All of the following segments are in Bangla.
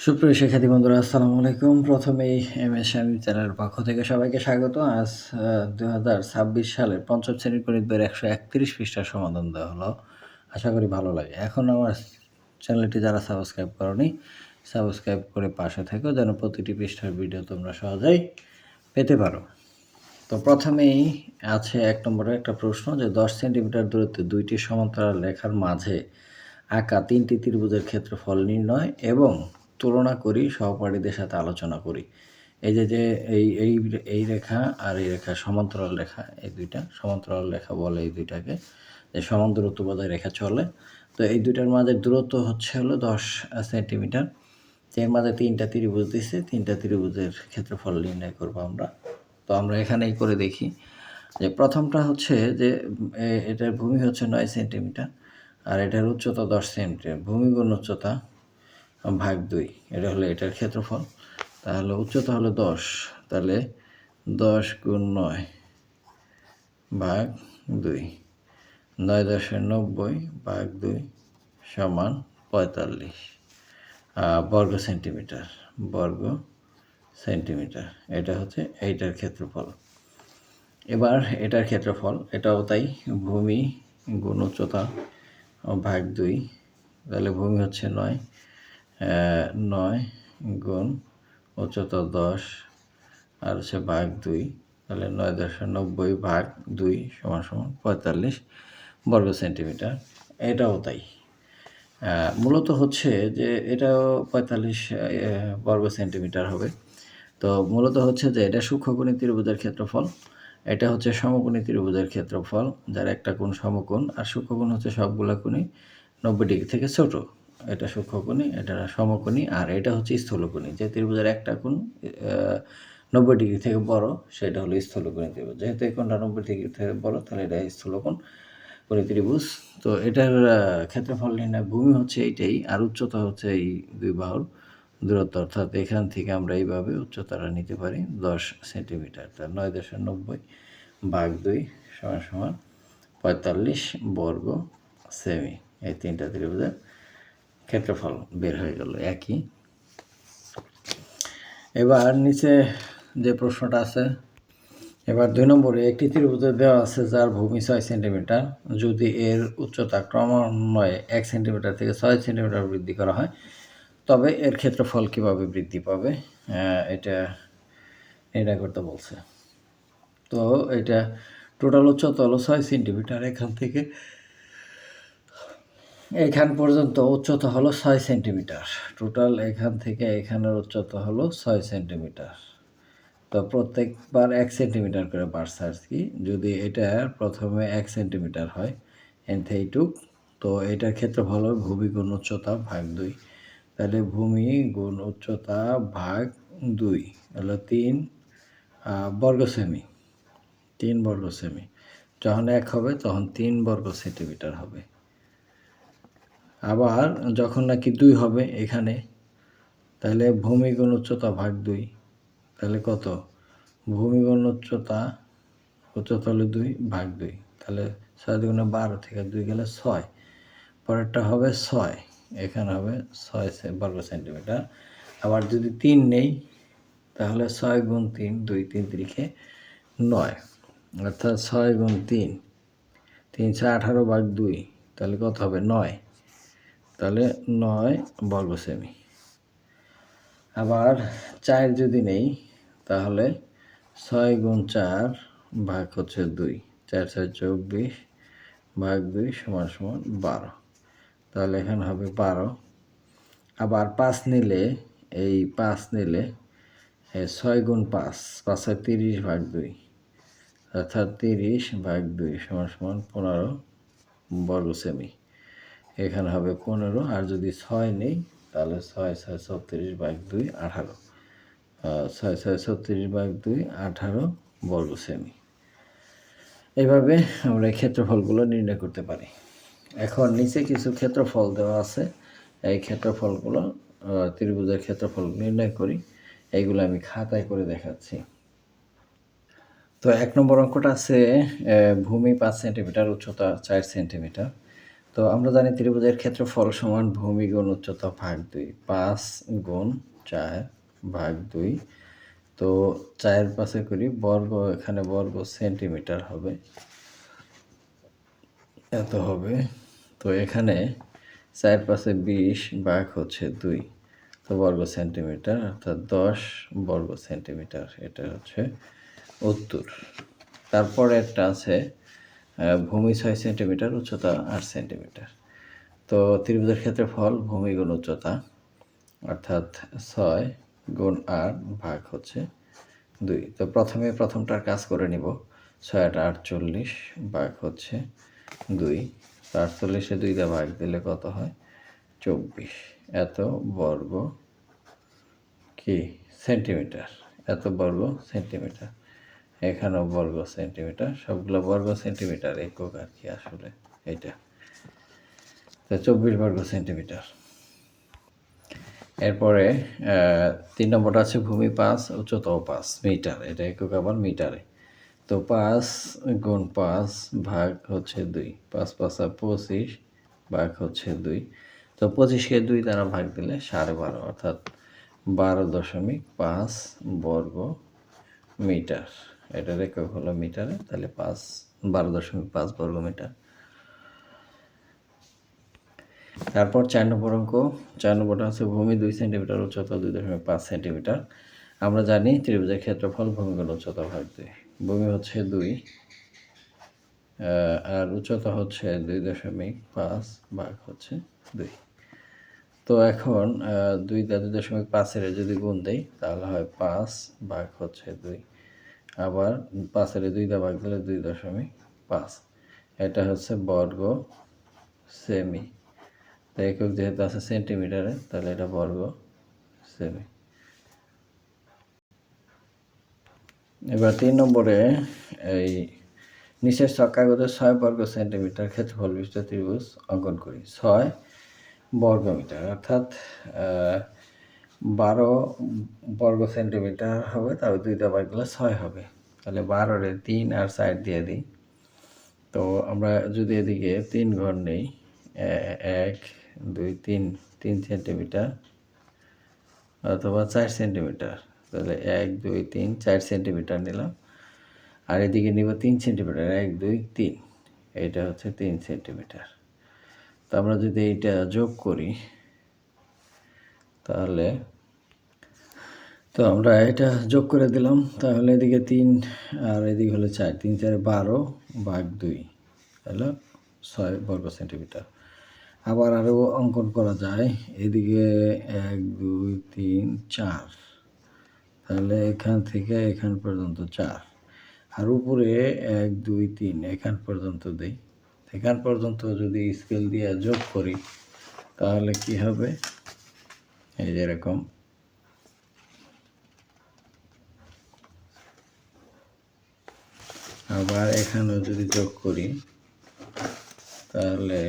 সুপ্রিয় শিক্ষার্থী বন্ধুরা, আসসালামু আলাইকুম। প্রথমেই এমএস শামীম চ্যানেলের পক্ষ থেকে সবাইকে স্বাগত। আজ ২০২৬ সালের পঞ্চম শ্রেণীর গণিত বইয়ের ১৩১ পৃষ্ঠার সমাধান দেওয়া হলো। আশা করি ভালো লাগে। এখন আমার চ্যানেলটি যারা সাবস্ক্রাইব করনি, সাবস্ক্রাইব করে পাশে থেকো যেন প্রতিটি পৃষ্ঠার ভিডিও তোমরা সহজেই পেতে পারো। তো প্রথমেই আছে ১ নম্বরে একটা প্রশ্ন যে ১০ সেন্টিমিটার দূরত্বে দুইটি সমান্তরাল রেখার মাঝে আঁকা ৩টি ত্রিভুজের ক্ষেত্রফল নির্ণয় এবং তুলনা করি, সহপাঠীদের সাথে আলোচনা করি। এই যে এই রেখা আর এই রেখা সমান্তরাল রেখা, এই দুইটা সমান্তরাল রেখা বলে এই দুইটাকে, যে সমান দূরত্ব বজায় রেখা চলে। তো এই দুইটার মাঝে দূরত্ব হচ্ছে হলো ১০ সেন্টিমিটার। এর মাঝে ৩টা ত্রিভুজ দিচ্ছে, ৩টা ত্রিভুজের ক্ষেত্রফল নির্ণয় করবো আমরা। তো আমরা এখানেই করে দেখি যে প্রথমটা হচ্ছে যে এটার ভূমি হচ্ছে ৯ সেন্টিমিটার আর এটার উচ্চতা ১০ সেন্টিমিটার। ভূমি গুণ উচ্চতা ভাগ ২, এটা হলো এটার ক্ষেত্রফল। তাহলে উচ্চতা হলো ১০, তাহলে ১০ গুণ ৯ ভাগ ২, ৯.৯০ ভাগ ২ সমান ৪৫ বর্গ সেন্টিমিটার। বর্গ সেন্টিমিটার এটা হচ্ছে এইটার ক্ষেত্রফল। এবার এটার ক্ষেত্রফল এটাও তাই, ভূমি গুণ উচ্চতা ভাগ ২, তাহলে ভূমি হচ্ছে ৯, ৯ গুণ উচ্চতা ১০ আর হচ্ছে ভাগ ২, তাহলে ৯.৯০ ভাগ ২ সমান ৪৫ বর্গ সেন্টিমিটার। এটাও তাই, মূলত হচ্ছে যে এটাও ৪৫ বর্গ সেন্টিমিটার হবে। তো মূলত হচ্ছে যে এটা সূক্ষ্মকোণী ত্রিভুজের ক্ষেত্রফল, এটা হচ্ছে সমকোণী ত্রিভুজের ক্ষেত্রফল, যার একটা কোণ সমকোণ, আর সূক্ষ্মকোণ হচ্ছে সবগুলা কোণই ৯০ ডিগ্রি থেকে ছোট। এটা সূক্ষ্মকোণী, এটা সমকোণী, আর এটা হচ্ছে স্থূলকোণী। যে ত্রিভুজের একটা কোণ ৯০ ডিগ্রি থেকে বড় সেটা হলো স্থূলকোণী ত্রিভুজ। যেহেতু এই কোণটা ৯০ ডিগ্রি থেকে বড়, তাহলে এটা স্থূলকোণ কোণী ত্রিভুজ। তো এটার ক্ষেত্রফল নির্ণয়, ভূমি হচ্ছে এইটাই আর উচ্চতা হচ্ছে এই দুই বাহুর দূরত্ব, অর্থাৎ এখান থেকে আমরা এইভাবে উচ্চতাটা নিতে পারি ১০ সেন্টিমিটার। তার ৯.৯০ ভাগ ২ সমান সমান ৪৫ বর্গ সেমি। এই তিনটা ত্রিভুজের ক্ষেত্রফল বের হয়ে গেল একই। এবার নিচে যে প্রশ্নটা আছে, এবার ২ নম্বরে একটি ত্রিভুজে দেওয়া আছে যার ভূমি ৬ সেন্টিমিটার, যদি এর উচ্চতা ক্রমান্বয়ে ১ সেন্টিমিটার থেকে ৬ সেন্টিমিটার বৃদ্ধি করা হয় তবে এর ক্ষেত্রফল কীভাবে বৃদ্ধি পাবে, এটা নির্ণয় করতে বলছে। তো এটা টোটাল উচ্চতা হলো ৬ সেন্টিমিটার, এখান থেকে এখান পর্যন্ত উচ্চতা হলো ৬ সেন্টিমিটার। টোটাল এখান থেকে এখানের উচ্চতা হলো ৬ সেন্টিমিটার। তো প্রত্যেকবার ১ সেন্টিমিটার করে বাড়ছে আর কি। যদি এটা প্রথমে ১ সেন্টিমিটার হয় এইটুক, তো এটার ক্ষেত্রফল হবে ভূমি গুণ উচ্চতা ভাগ ২। তাহলে ভূমি গুণ উচ্চতা ভাগ ২ হলো ৩ বর্গ সেমি। ৩ বর্গ সেমি। যখন ১ হবে তখন ৩ বর্গ সেন্টিমিটার হবে। আবার যখন নাকি ২ হবে এখানে, তাহলে ভূমি গুণ উচ্চতা ভাগ ২, তাহলে কত? ভূমি গুণ উচ্চতা হলো ২ ভাগ ২, তাহলে ৬ দুগুণে ১২ থেকে ২ গেলে ৬, পরেরটা হবে ৬, এখানে হবে ৬ বর্গ সেন্টিমিটার। আবার যদি ৩ নেই তাহলে ৬ গুণ ৩, ২ ৩ তিরিখে ৯, অর্থাৎ ৬ গুণ ৩, ৩ ৬ ১৮ ভাগ ২, তাহলে কত হবে? ৯, তাহলে ৯ বর্গ সেমি। আবার ৪ যদি নেই তাহলে ৬ গুণ ৪ ভাগ হচ্ছে ২, ৪ ৬ ২৪ ভাগ ২ সমান সমান ১২, তাহলে এখানে হবে ১২। আবার ৫ নিলে, এই ৫ নিলে ৬ গুণ ৫, ৫ ৬ ৩০ ভাগ ২, অর্থাৎ ৩০ ভাগ ২ সমান সমান ১৫ বর্গ সেমি। এখানে হবে ১৫, আর যদি ৬ নেই তাহলে ৬ ৬ ৩৬ ভাগ ২ ১৮, ৬ ৬ ৩৬ ভাগ ২ ১৮ বর্গ সেমি। এইভাবে আমরা এই ক্ষেত্রফলগুলো নির্ণয় করতে পারি। এখন নিচে কিছু ক্ষেত্রফল দেওয়া আছে, এই ক্ষেত্রফলগুলো ত্রিভুজের ক্ষেত্রফল নির্ণয় করি, এইগুলো আমি খাতায় করে দেখাচ্ছি। তো ১ নম্বর অঙ্কটা আছে ভূমি ৫ সেন্টিমিটার, উচ্চতা ৪ সেন্টিমিটার। তো তো আমরা জানি ত্রিভুজের ক্ষেত্রফল সমান ভূমি গুণ উচ্চতা ভাগ 2, 5 গুণ 4 ভাগ 2। তো 4 পাশে করি বর্গ, এখানে বর্গ সেন্টিমিটার হবে, এত হবে। তো এখানে 4 পাশে 20 ভাগ হচ্ছে 2, তো বর্গ সেন্টিমিটার, অর্থাৎ 10 বর্গ সেন্টিমিটার। এটা হচ্ছে উত্তর। তারপরে একটা আছে ভূমি 6 সেন্টিমিটার, উচ্চতা 8 সেন্টিমিটার। তো ত্রিভুজের ক্ষেত্রফল ভূমি গুণ উচ্চতা, অর্থাৎ 6 গুণ 8 ভাগ হচ্ছে 2। তো প্রথমে প্রথমটার কাজ করে নিব। 6 8 48 ভাগ হচ্ছে 2। তো 48-এ 2 দিয়ে ভাগ দিলে কত হয়? 24। এত বর্গ কি সেন্টিমিটার, এত বর্গ সেন্টিমিটার। এখানেও বর্গ সেন্টিমিটার, সবগুলো বর্গ সেন্টিমিটার একক আর কি আসলে এটা। তো 24 বর্গ সেন্টিমিটার। এরপরে 3 নম্বরটা আছে ভূমি 5, উচ্চতাও 5 মিটার, এটা একক আবার মিটারে। তো 5 গুণ 5 ভাগ হচ্ছে 2, 5 5 25 ভাগ হচ্ছে 2। তো 25-কে 2 দ্বারা ভাগ দিলে 12.5, অর্থাৎ 12.5 বর্গ মিটার। এটার একক হলো মিটারে, তাহলে 12.5 বর্গ মিটার। তারপর 4 নম্বর অঙ্ক। 4 নম্বরটা হচ্ছে ভূমি 2 সেন্টিমিটার, উচ্চতা 2.5 সেন্টিমিটার। আমরা জানি ত্রিভুজের ক্ষেত্রফল ভূমি গুণ উচ্চতা ভাগ 2। ভূমি হচ্ছে 2 আর উচ্চতা হচ্ছে 2.5 ভাগ হচ্ছে 2। তো এখন 2 দিয়ে 2.5-এর যদি গুণ দেই তাহলে হয় 5 ভাগ হচ্ছে 2। আবার 5-এর 2 দিয়ে ভাগ দিলে 2.5। এটা হচ্ছে বর্গ সেমি। তো একক যেহেতু আছে সেন্টিমিটারে, তাহলে এটা বর্গ সেমি। এবার 3 নম্বরে এই নিচের ছক কাগজে 6 বর্গ সেন্টিমিটার ক্ষেত্রফল বিশিষ্ট ত্রিভুজ অঙ্কন করি। 6 বর্গ মিটার, অর্থাৎ 12 বর্গ সেন্টিমিটার হবে, তবে 2 দিয়ে ভাগ দিলে 6 হবে। তাহলে 12-রে 3 আর 4 দিয়ে দিই। তো আমরা যদি এদিকে 3 ঘর নেই, 1 2 3 3 সেন্টিমিটার অথবা 4 সেন্টিমিটার, তাহলে 1 2 3 4 সেন্টিমিটার নিলাম। আর এদিকে নিব 3 সেন্টিমিটার, 1 2 3, এইটা হচ্ছে 3 সেন্টিমিটার। তো আমরা যদি এইটা যোগ করি তাহলে, তো আমরা এটা যোগ করে দিলাম, তাহলে এদিকে 3 আর এদিকে হলো 4, 3 4 12 ভাগ 2, তাহলে 6 বর্গ সেন্টিমিটার। আবার আরও অঙ্কন করা যায়, এদিকে 1 2 3 4, তাহলে এখান থেকে এখান পর্যন্ত 4, আর উপরে 1 2 3 এখান পর্যন্ত দেই। এখান পর্যন্ত যদি স্কেল দিয়ে যোগ করি তাহলে কি হবে? এই যে এরকম। আবার এখানেও যদি যোগ করি তাহলে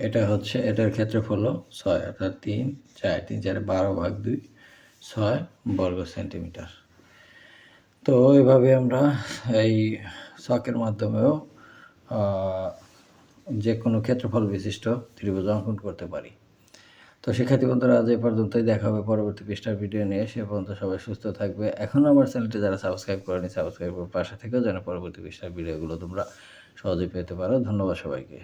এটা হচ্ছে, এটার ক্ষেত্রফল হলো 6, অর্থাৎ 3 4 3 4 12 ভাগ 2 6 বর্গ সেন্টিমিটার। তো এভাবে আমরা এই ছকের মাধ্যমেও যে কোনো ক্ষেত্রফল বিশিষ্ট ত্রিভুজ অঙ্কন করতে পারি। তো শিক্ষার্থী বন্ধুরা, আজ এই পর্যন্তই। দেখা হবে পরবর্তী পৃষ্ঠার ভিডিও নিয়ে। সে পর্যন্ত সবাই সুস্থ থাকবে। এখনও আমার চ্যানেলটি যারা সাবস্ক্রাইব করেনি, সাবস্ক্রাইব করে পাশে থেকেও যেন পরবর্তী পৃষ্ঠার ভিডিওগুলো তোমরা সহজেই পেতে পারো। ধন্যবাদ সবাইকে।